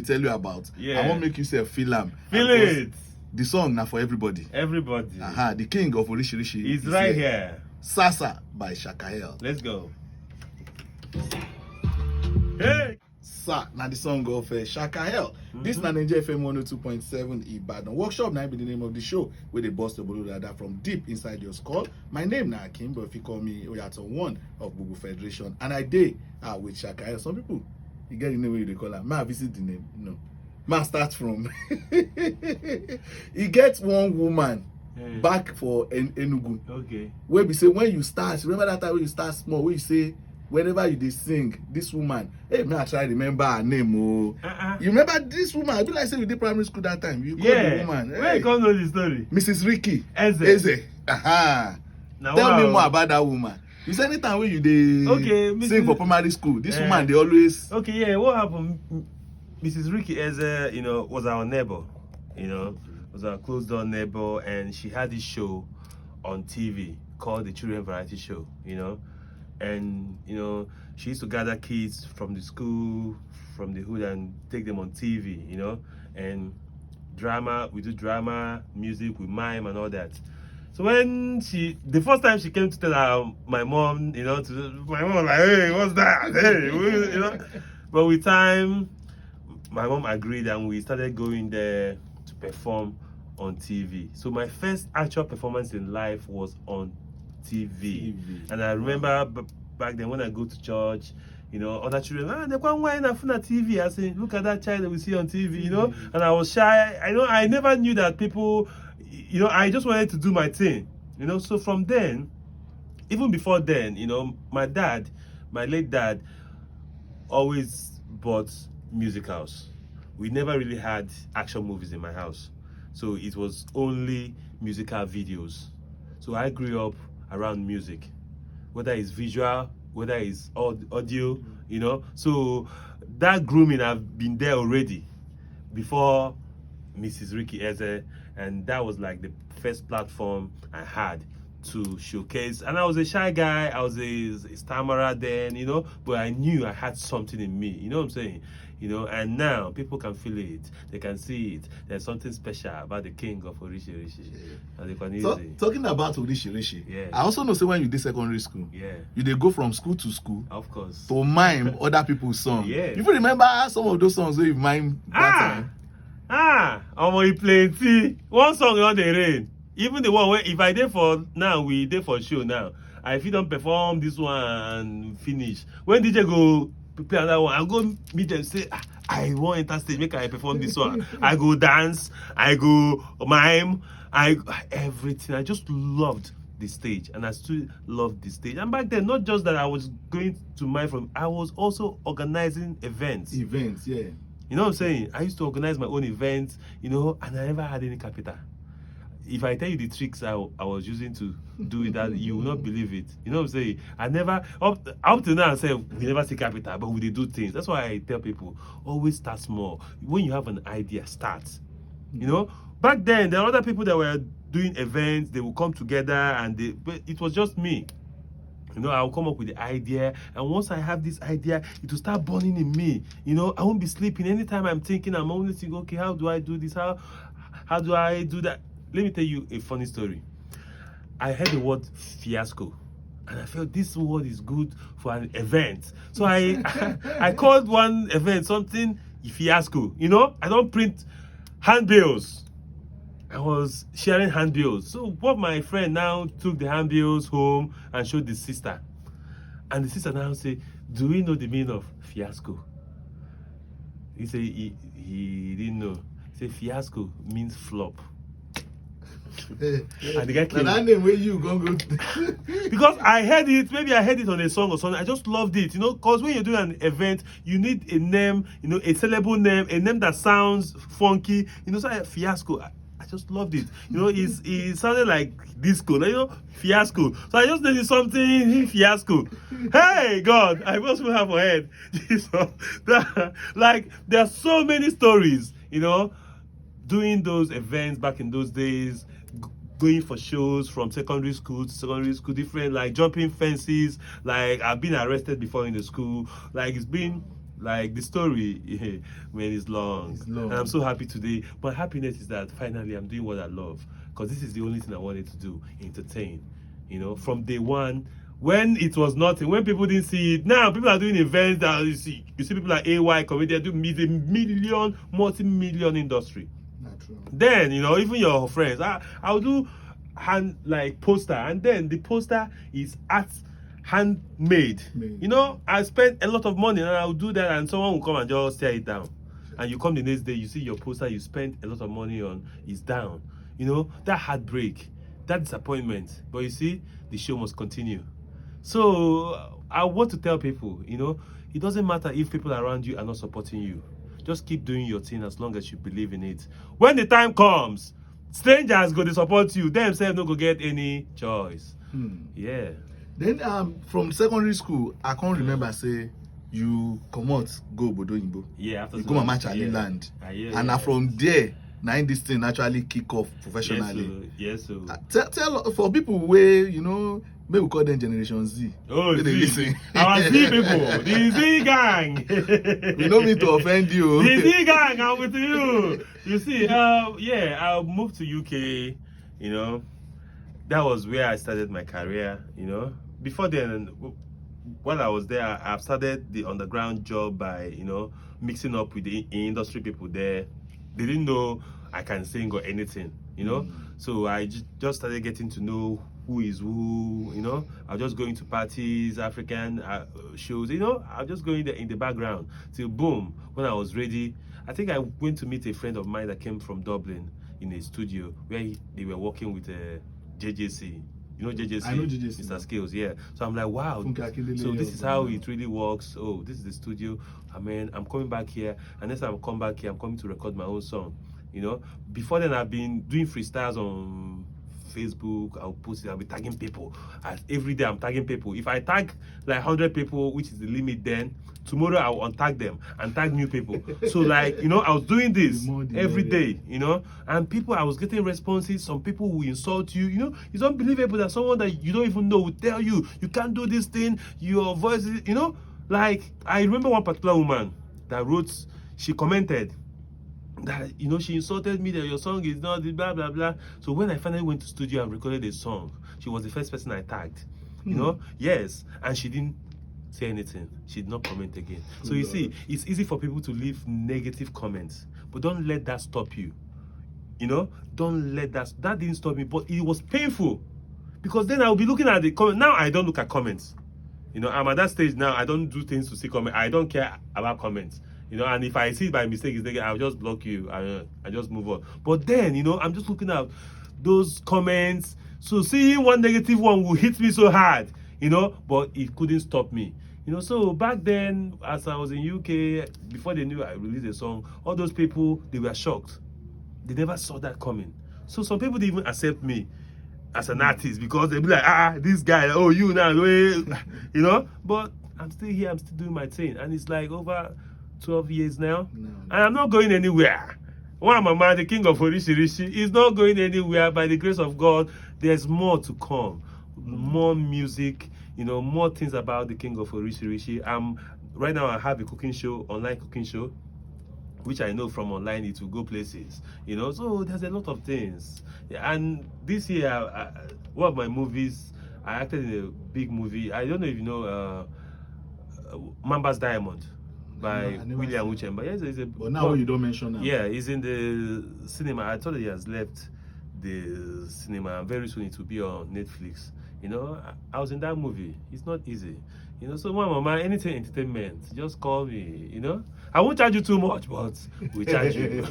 tell you about. Yeah. I won't make you say feel am. Feel it. The song now for everybody. Everybody. The king of Orishirishi He's right here. Sasa by Shaka. Let's go. Hey. Sa, now the song of Shaka. This is Naija FM 102.7 Ibadan. Workshop now be the name of the show where they bust the bolo dada from deep inside your skull. My name now Akim, but if you call me Oyato one of Bubu Federation, and I day with Shaka. Some people you get the name where they call her. Ma visit the name. No. Ma start from. He gets one woman back for Enugu. Okay. Where we say when you start, remember that time when you start small, where you say whenever you dey sing, this woman, hey, may I try remember her name? Oh, you remember this woman? I be like say we did primary school that time. You call the woman. Where you come know the story? Mrs. Ricky. Eze. Tell me more about that woman. You say anytime when you dey sing for primary school, this woman they always. Okay, yeah. What happened? Mrs. Ricky Eze, was our neighbor. Was our closed door neighbor, and she had this show on TV called the Children Variety Show. And she used to gather kids from the school, from the hood, and take them on TV. And drama, we do drama, music, we mime and all that. So when the first time she came to tell my mom, my mom was like, hey, what's that? Hey, But with time, my mom agreed, and we started going there to perform on TV. So my first actual performance in life was on TV. And I remember back then when I go to church, other children, they can't wine on TV. I say, look at that child that we see on TV, And I was shy. I never knew that people, I just wanted to do my thing, So from then, even before then, my late dad, always bought musicals. We never really had action movies in my house. So it was only musical videos. So I grew up around music, whether it's visual, whether it's audio, So that grooming, I've been there already before Mrs. Ricky Eze, and that was like the first platform I had to showcase. And I was a shy guy, I was a stammerer then, but I knew I had something in me, you know what I'm saying? And now people can feel it, they can see it. There's something special about the king of Orishirishi. So, talking about Orishirishi, I also know say when you did secondary school, you dey go from school to school, of course, to mime other people's songs. You remember some of those songs where you mime that time? Plenty. One song on the rain. Even the one where if I did for now, we did for show now. If you don't perform this one and finish, when DJ go play another one, I go meet them, say, I want enter stage, make I perform this one. I go dance, I go mime, everything. I just loved the stage, and I still love the stage. And back then, not just that I was going to mime I was also organizing events. Yeah. You know what I'm saying? I used to organize my own events, and I never had any capital. If I tell you the tricks I was using to do it, that you will not believe it. You know what I'm saying? I never, up to now, I say we never see capital, but we do things. That's why I tell people, always start small. When you have an idea, start. Back then, there are other people that were doing events, they will come together, but it was just me. I'll come up with the idea, and once I have this idea, it will start burning in me. I won't be sleeping. Anytime I'm thinking, I'm only thinking, okay, how do I do this? How do I do that? Let me tell you a funny story. I heard the word fiasco, and I felt this word is good for an event. So I called one event something fiasco. I don't print handbills. I was sharing handbills. So what my friend now took the handbills home and showed the sister. And the sister now said, do we know the meaning of fiasco? He said he didn't know. He said fiasco means flop. And the guy came. That name where you go because I heard it, maybe I heard it on a song or something. I just loved it, because when you're doing an event, you need a name, a syllable name, a name that sounds funky. So fiasco. I just loved it. It sounded like disco, fiasco. So I just needed something fiasco. Hey God, I must have a head. There are so many stories, doing those events back in those days, going for shows from secondary school to secondary school, different, like jumping fences, like I've been arrested before in the school, like it's been Like the story, man, is long. It's long. And I'm so happy today. My happiness is that finally I'm doing what I love, because this is the only thing I wanted to do, entertain. From day one, when it was nothing, when people didn't see it. Now people are doing events that you see people like AY comedian do million, multi-million industry. Not true. Then even your friends, I'll do hand like poster, and then the poster is art handmade. I spent a lot of money, and I'll do that, and someone will come and just tear it down. And you come the next day, you see your poster you spent a lot of money on is down. That heartbreak, that disappointment. But you see, the show must continue. So I want to tell people, it doesn't matter if people around you are not supporting you. Just keep doing your thing as long as you believe in it. When the time comes, strangers go to support you. They themselves no go get any choice. Yeah. Then from secondary school, I can't remember say you come out go Obodo Oyinbo. Yeah, after you come and match Ali Land. Yeah, and from there, now this thing actually kick off professionally. Yes, so. Tell for people where maybe we call them Generation Z. Oh, they listen. Our Z people, the Z gang. We don't mean to offend you. The Z gang, I'm with you. You see, I moved to UK. That was where I started my career. Before then, while I was there, I've started the underground job by mixing up with the industry people there. They didn't know I can sing or anything. So I just started getting to know who is who. I was just going to parties, African shows. I was just going there in the background till boom. When I was ready, I think I went to meet a friend of mine that came from Dublin in a studio where they were working with JJC. JJC? I know JJC. Mr. Skills, yeah. So I'm like, wow. So this is how it really works. Oh, this is the studio. I'm coming back here. And next time I come back here, I'm coming to record my own song. Before then, I've been doing freestyles on Facebook. I'll post it. I'll be tagging people. Every day, I'm tagging people. If I tag like 100 people, which is the limit, then tomorrow I'll untag them and tag new people. So I was doing this every day, and people, I was getting responses. Some people will insult you. It's unbelievable that someone that you don't even know will tell you can't do this thing. Your voice is, like I remember one particular woman that wrote. She commented that she insulted me that your song is not blah blah blah. So when I finally went to studio and recorded a song, she was the first person I tagged. Yes, and she didn't say anything. She did not comment again. So you see, it's easy for people to leave negative comments, but don't let that stop you. Don't let that didn't stop me, but it was painful, because then I'll be looking at the comment. Now I don't look at comments. I'm at that stage now. I don't do things to see comment. I don't care about comments. And if I see it by mistake, I'll just block you. I just move on. But then, I'm just looking at those comments. So seeing one negative one will hit me so hard, but it couldn't stop me. So back then, as I was in UK, before they knew I released a song, all those people, they were shocked. They never saw that coming. So some people didn't even accept me as an artist, because they'd be like, this guy, oh, you now, but I'm still here, I'm still doing my thing. And it's like over 12 years now, and I'm not going anywhere. One Mama, the king of Orishirishi, is not going anywhere. By the grace of God, there's more to come. More music, more things about the king of Orishirishi. Right now I have a cooking show, online cooking show, which I know from online it will go places. So there's a lot of things. And this year, one of my movies, I acted in a big movie. I don't know if you know Mamba's Diamond by William Uchemba. Yes, but now you don't mention that. Yeah, he's in the cinema. I thought he has left the cinema. Very soon it will be on Netflix. I was in that movie. It's not easy. So Mama, anything entertainment, just call me. I won't charge you too much, but we charge you.